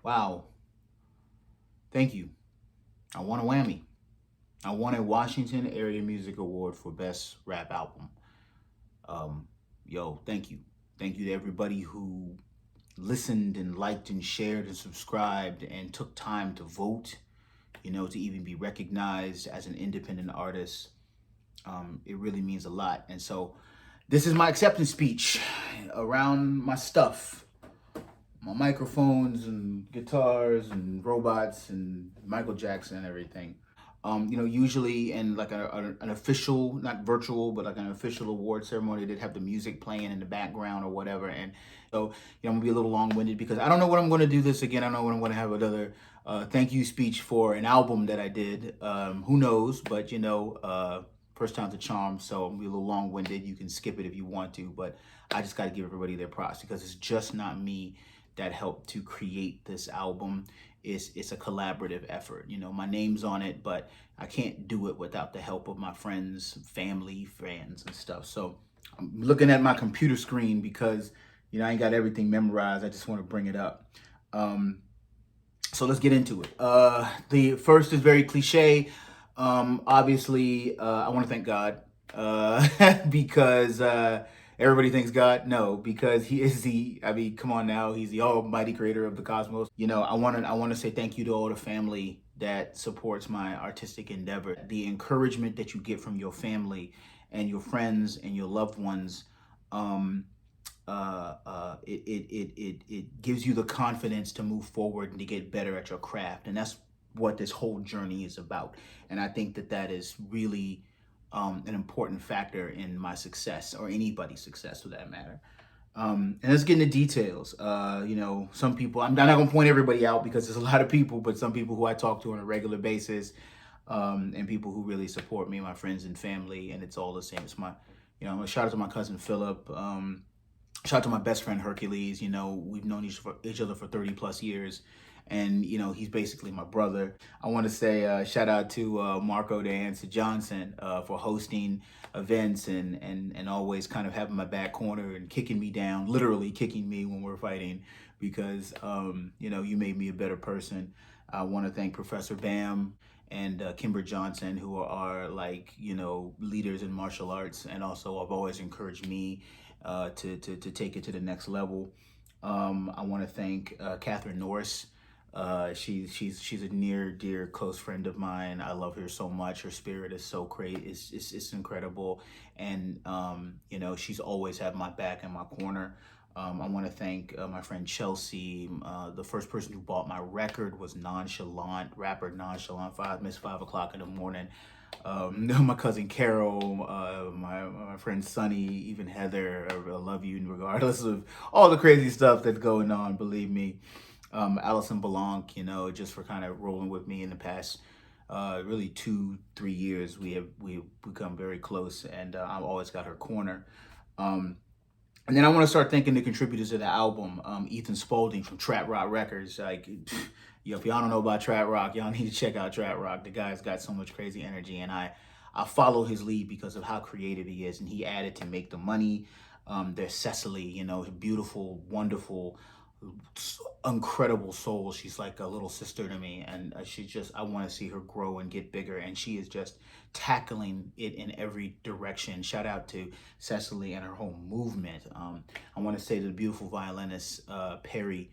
Wow. Thank you. I won a Whammy. I won a Washington Area Music Award for Best Rap Album. Um, thank you. Thank you to everybody who listened and liked and shared and subscribed and took time to vote, to even be recognized as an independent artist. It really means a lot. And so this is my acceptance speech around my stuff, my microphones and guitars and robots and Michael Jackson and everything. Usually in like an official, not virtual, but like an official award ceremony, they'd have the music playing in the background or whatever. And so, I'm gonna be a little long-winded because I don't know what I'm gonna do this again. I don't know when I'm gonna have another thank you speech for an album that I did. Who knows? But first time's a charm. So I'm gonna be a little long-winded. You can skip it if you want to, but I just got to give everybody their props because it's just not me that helped to create this album. It's a collaborative effort. My name's on it, but I can't do it without the help of my friends, family, friends, and stuff. So I'm looking at my computer screen because I ain't got everything memorized. I just want to bring it up. So let's get into it. The first is very cliche. Obviously, I want to thank God because everybody thinks God. No, because He is the. I mean, come on now, He's the Almighty Creator of the cosmos. I want to say thank you to all the family that supports my artistic endeavor. The encouragement that you get from your family and your friends and your loved ones. It gives you the confidence to move forward and to get better at your craft, and that's what this whole journey is about. And I think that is really an important factor in my success or anybody's success for that matter. And let's get into details. Some people, I'm not going to point everybody out because there's a lot of people, but some people who I talk to on a regular basis, and people who really support me, my friends and family, and it's all the same. It's my, a shout out to my cousin Philip. Shout out to my best friend Hercules. We've known each other for 30 plus years. And, he's basically my brother. I want to say shout out to Marco Dance Johnson for hosting events and always kind of having my back corner and kicking me down, literally kicking me when we're fighting because, you made me a better person. I want to thank Professor Bam and Kimber Johnson, who are like, leaders in martial arts. And also have always encouraged me to take it to the next level. I want to thank Catherine Norris. She's a near dear close friend of mine. I love her so much. Her spirit is so great. It's incredible, and she's always had my back and my corner. I want to thank my friend Chelsea. The first person who bought my record was Nonchalant, rapper Nonchalant. Miss 5 o'clock in the morning. My cousin Carol, my friend Sunny, even Heather. I love you regardless of all the crazy stuff that's going on. Believe me. Allison Belanc, just for kind of rolling with me in the past really 2-3 years. We've become very close, and I've always got her corner. And then I want to start thanking the contributors to the album. Ethan Spalding from Trap Rock Records. Like, if y'all don't know about Trap Rock, y'all need to check out Trap Rock. The guy's got so much crazy energy, and I follow his lead because of how creative he is. And he added to Make the Money. There's Cecily, beautiful, wonderful, incredible soul. She's like a little sister to me, and I want to see her grow and get bigger, and she is just tackling it in every direction. Shout out to Cecily and her whole movement. I want to say to the beautiful violinist Perry,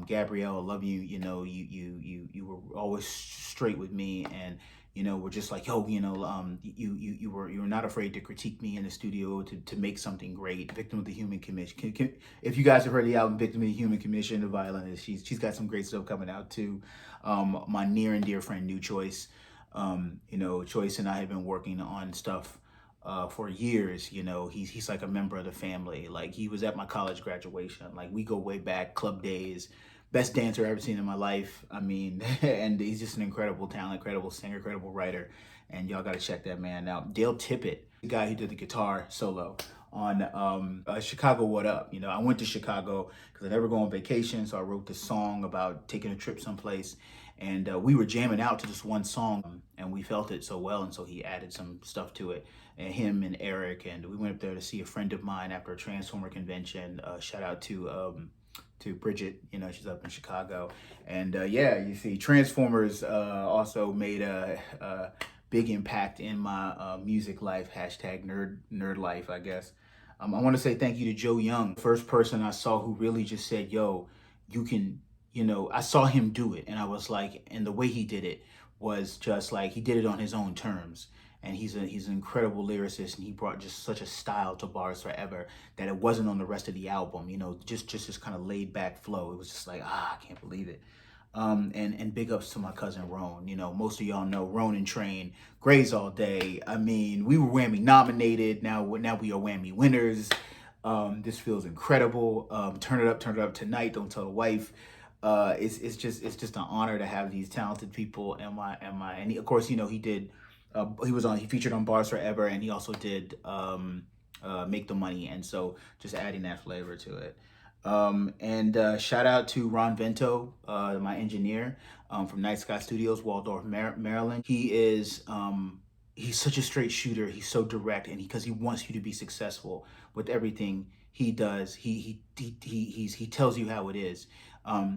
Gabrielle, I love you. You were always straight with me, and we're just like, yo, you were not afraid to critique me in the studio to make something great. Victim of the Human Commission. If you guys have heard the album Victim of the Human Commission, the violinist, she's got some great stuff coming out too. My near and dear friend New Choice. Choice and I have been working on stuff for years. He's like a member of the family. Like, he was at my college graduation. Like, we go way back, club days. Best dancer I've ever seen in my life. I mean, and he's just an incredible talent, incredible singer, incredible writer. And y'all got to check that man out. Dale Tippett, the guy who did the guitar solo on Chicago What Up. I went to Chicago because I never go on vacation. So I wrote this song about taking a trip someplace. And we were jamming out to this one song, and we felt it so well. And so he added some stuff to it. And him and Eric. And we went up there to see a friend of mine after a Transformer convention. Shout out to to Bridget. You know, she's up in Chicago, and yeah, you see, Transformers also made a big impact in my music life. Hashtag nerd life, I guess. I want to say thank you to Joe Young, first person I saw who really just said, "Yo, you can." You know, I saw him do it, and I was like, and the way he did it was just like he did it on his own terms. And he's an incredible lyricist, and he brought just such a style to Bars Forever that it wasn't on the rest of the album. You know, just this kind of laid back flow. It was just like, I can't believe it. And big ups to my cousin Roan. You know, most of y'all know Roan and Train, Grays All Day. I mean, we were Whammy nominated. Now we are Whammy winners. This feels incredible. Turn it up tonight. Don't tell the wife. It's just an honor to have these talented people and he, of course, you know, he featured on Bars Forever, and he also did Make the Money, and so just adding that flavor to it. And shout out to Ron Vento, my engineer from Night Sky Studios, Waldorf, Maryland. He's such a straight shooter. He's so direct, and because he wants you to be successful with everything he does, he tells you how it is.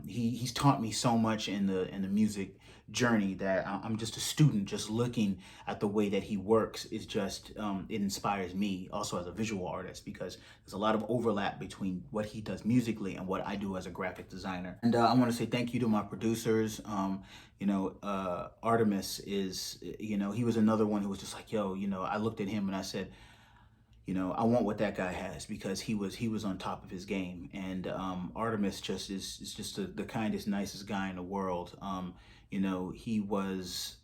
He's taught me so much in the music journey that I'm just a student, just looking at the way that he works is just it inspires me also as a visual artist, because there's a lot of overlap between what he does musically and what I do as a graphic designer. And I want to say thank you to my producers. Artemis is, you know, he was another one who was just like, yo, you know, I looked at him and I said, you know, I want what that guy has, because he was on top of his game. And Artemis just is just the kindest, nicest guy in the world. You know, he was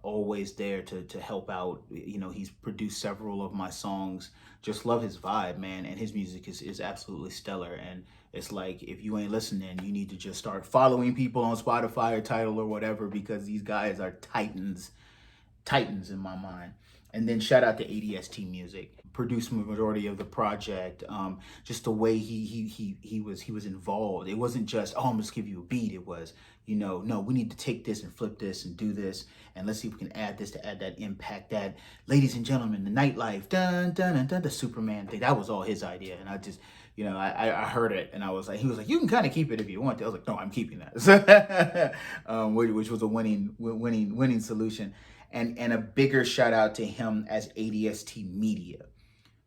always there to help out. You know, he's produced several of my songs. Just love his vibe, man, and his music is absolutely stellar. And it's like, if you ain't listening, you need to just start following people on Spotify or Tidal or whatever, because these guys are titans in my mind. And then shout out to ADST Music, produced the majority of the project. Just the way he was involved. It wasn't just, oh, I'm just give you a beat. It was, you know, no, we need to take this and flip this and do this, and let's see if we can add this to add that impact. That, ladies and gentlemen, the Nightlife, dun dun dun dun, the Superman thing. That was all his idea, and I just, you know, I heard it, and I was like, he was like, you can kind of keep it if you want to. I was like, no, I'm keeping that, which was a winning solution. And a bigger shout out to him as ADST Media,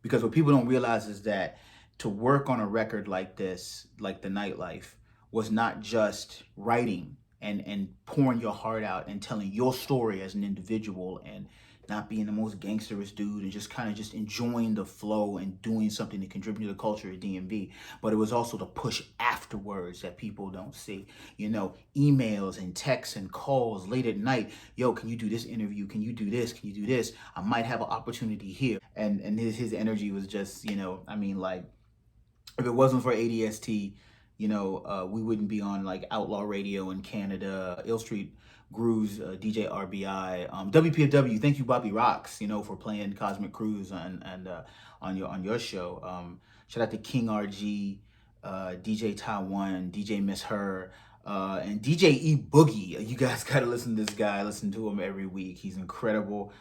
because what people don't realize is that to work on a record like this, like the Nightlife, was not just writing and pouring your heart out and telling your story as an individual, and not being the most gangsterous dude, and just kind of just enjoying the flow and doing something to contribute to the culture of DMV. But it was also the push afterwards that people don't see. You know, emails and texts and calls late at night. Yo, can you do this interview? Can you do this? Can you do this? I might have an opportunity here. And his energy was just, you know, I mean, like, if it wasn't for ADST, you know, we wouldn't be on like Outlaw Radio in Canada, Ill Street Grooves, DJ RBI, WPFW. Thank you, Bobby Rocks, you know, for playing Cosmic Cruise and on your show. Shout out to King RG, DJ Taiwan, DJ Miss Her, and DJ E Boogie. You guys gotta listen to this guy. Listen to him every week. He's incredible.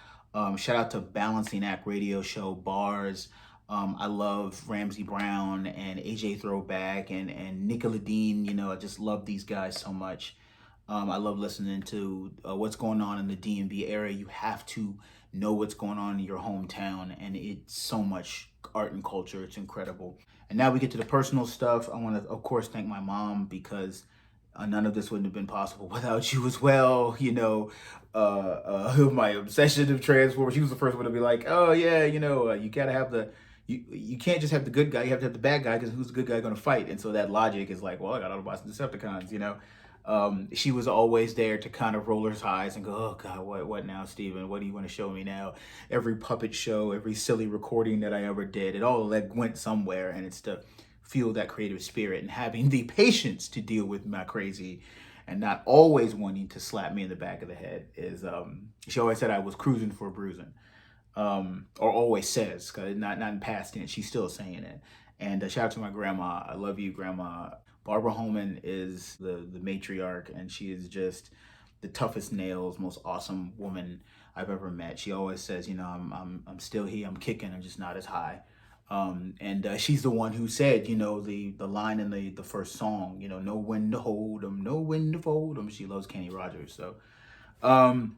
Shout out to Balancing Act Radio Show, Bars. I love Ramsey Brown and AJ Throwback and Nicola Dean. You know, I just love these guys so much. I love listening to what's going on in the DMV area. You have to know what's going on in your hometown, and it's so much art and culture. It's incredible. And now we get to the personal stuff. I want to, of course, thank my mom, because none of this wouldn't have been possible without you as well. You know, my obsession of Transformers. She was the first one to be like, oh yeah, you know, you gotta have you can't just have the good guy, you have to have the bad guy, because who's the good guy going to fight? And so that logic is like, well, I got Autobots and Decepticons, you know. She was always there to kind of roll her eyes and go, oh God, what now, Steven? What do you want to show me now? Every puppet show, every silly recording that I ever did, it all like went somewhere, and it's to fuel that creative spirit and having the patience to deal with my crazy and not always wanting to slap me in the back of the head. Is she always said I was cruising for a bruising. Or always says, cause not in past tense, she's still saying it. And shout out to my grandma. I love you, Grandma. Barbara Holman is the matriarch, and she is just the toughest nails, most awesome woman I've ever met. She always says, you know, I'm still here, I'm kicking, I'm just not as high. And she's the one who said, the line in the first song, know when to hold 'em, know when to fold 'em. She loves Kenny Rogers. So, um,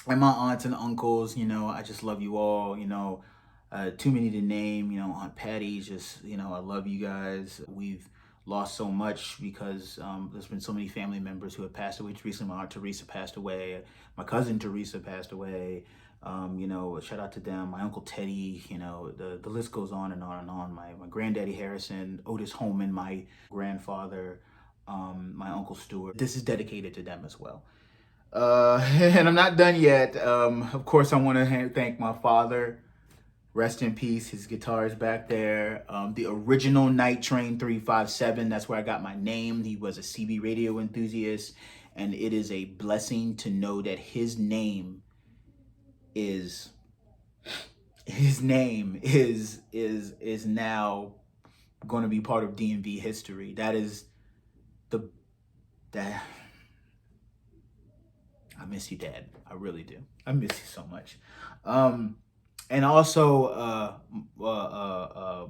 and my aunts and uncles, I just love you all. Too many to name. Aunt Patty, just I love you guys. We've lost so much because there's been so many family members who have passed away. Recently, my aunt Teresa passed away. My cousin Teresa passed away. Shout out to them. My uncle Teddy. The list goes on and on and on. My granddaddy Harrison, Otis Holman, my grandfather, my uncle Stuart. This is dedicated to them as well. And I'm not done yet. Of course, I want to thank my father. Rest in peace. His guitar is back there. The original Night Train 357. That's where I got my name. He was a CB radio enthusiast, and it is a blessing to know that his name is now going to be part of DMV history. That is that. I miss you, Dad. I really do. I miss you so much. And also,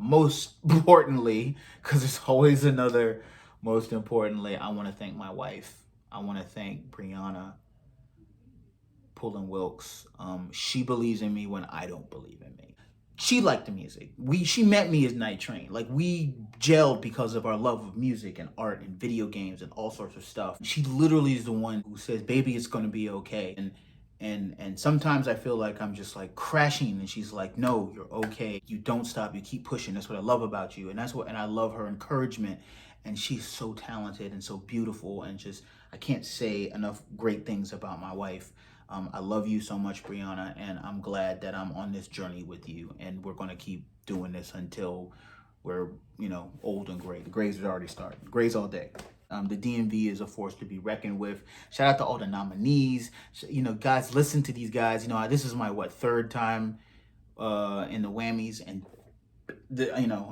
most importantly, because there's always another most importantly, I want to thank my wife. I want to thank Brianna Pullen Wilkes. She believes in me when I don't believe in me. She liked the music. She met me as Night Train. Like, we gelled because of our love of music and art and video games and all sorts of stuff. She literally is the one who says, "Baby, it's gonna be okay." And sometimes I feel like I'm just like crashing, and she's like, "No, you're okay. You don't stop. You keep pushing. That's what I love about you." And I love her encouragement. And she's so talented and so beautiful, and just I can't say enough great things about my wife. I love you so much, Brianna, and I'm glad that I'm on this journey with you, and we're gonna keep doing this until we're, old and gray. The grays has already started. Grays all day. The DMV is a force to be reckoned with. Shout out to all the nominees. Guys, listen to these guys. This is my third time in the Wammies, and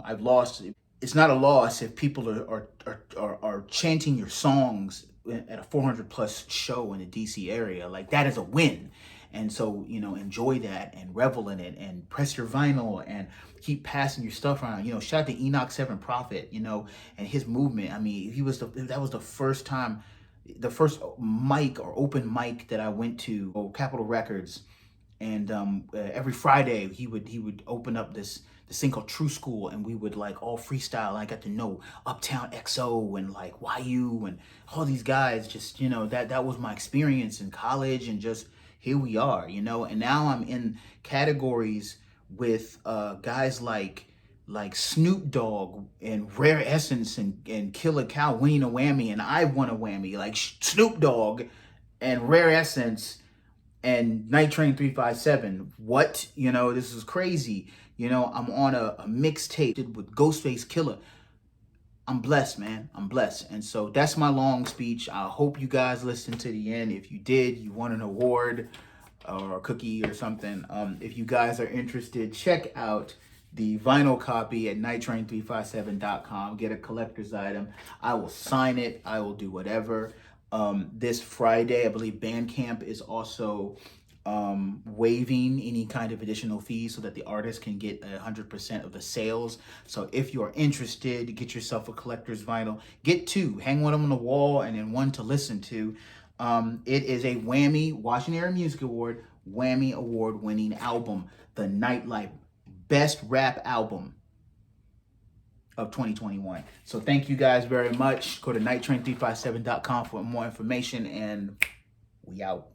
I've lost. It's not a loss if people are chanting your songs at a 400 plus show in the DC area. Like, that is a win. And so, enjoy that and revel in it and press your vinyl and keep passing your stuff around. Shout out to Enoch Seven Prophet, and his movement. I mean, that was the first time, the first mic or open mic that I went to, Capitol Records. And every Friday he would open up this thing called True School, and we would like all freestyle. And I got to know Uptown XO and like YU and all these guys. Just that was my experience in college, and just here we are, And now I'm in categories with guys like Snoop Dogg and Rare Essence and Killer Cow winning a Wammy, and I won a Wammy. Like Snoop Dogg and Rare Essence and Night Train 357. What? This is crazy. I'm on a mixtape with Ghostface Killer. I'm blessed, man. I'm blessed. And so that's my long speech. I hope you guys listened to the end. If you did, you won an award or a cookie or something. If you guys are interested, check out the vinyl copy at nighttrain357.com. Get a collector's item. I will sign it. I will do whatever. This Friday, I believe Bandcamp is also waiving any kind of additional fees so that the artist can get 100% of the sales. So if you're interested, get yourself a collector's vinyl. Get two. Hang one of them on the wall and then one to listen to. It is a Whammy, Washington Area Music Award, Whammy Award-winning album, The Nightlife, best rap album of 2021. So thank you guys very much. Go to nighttrain357.com for more information, and we out.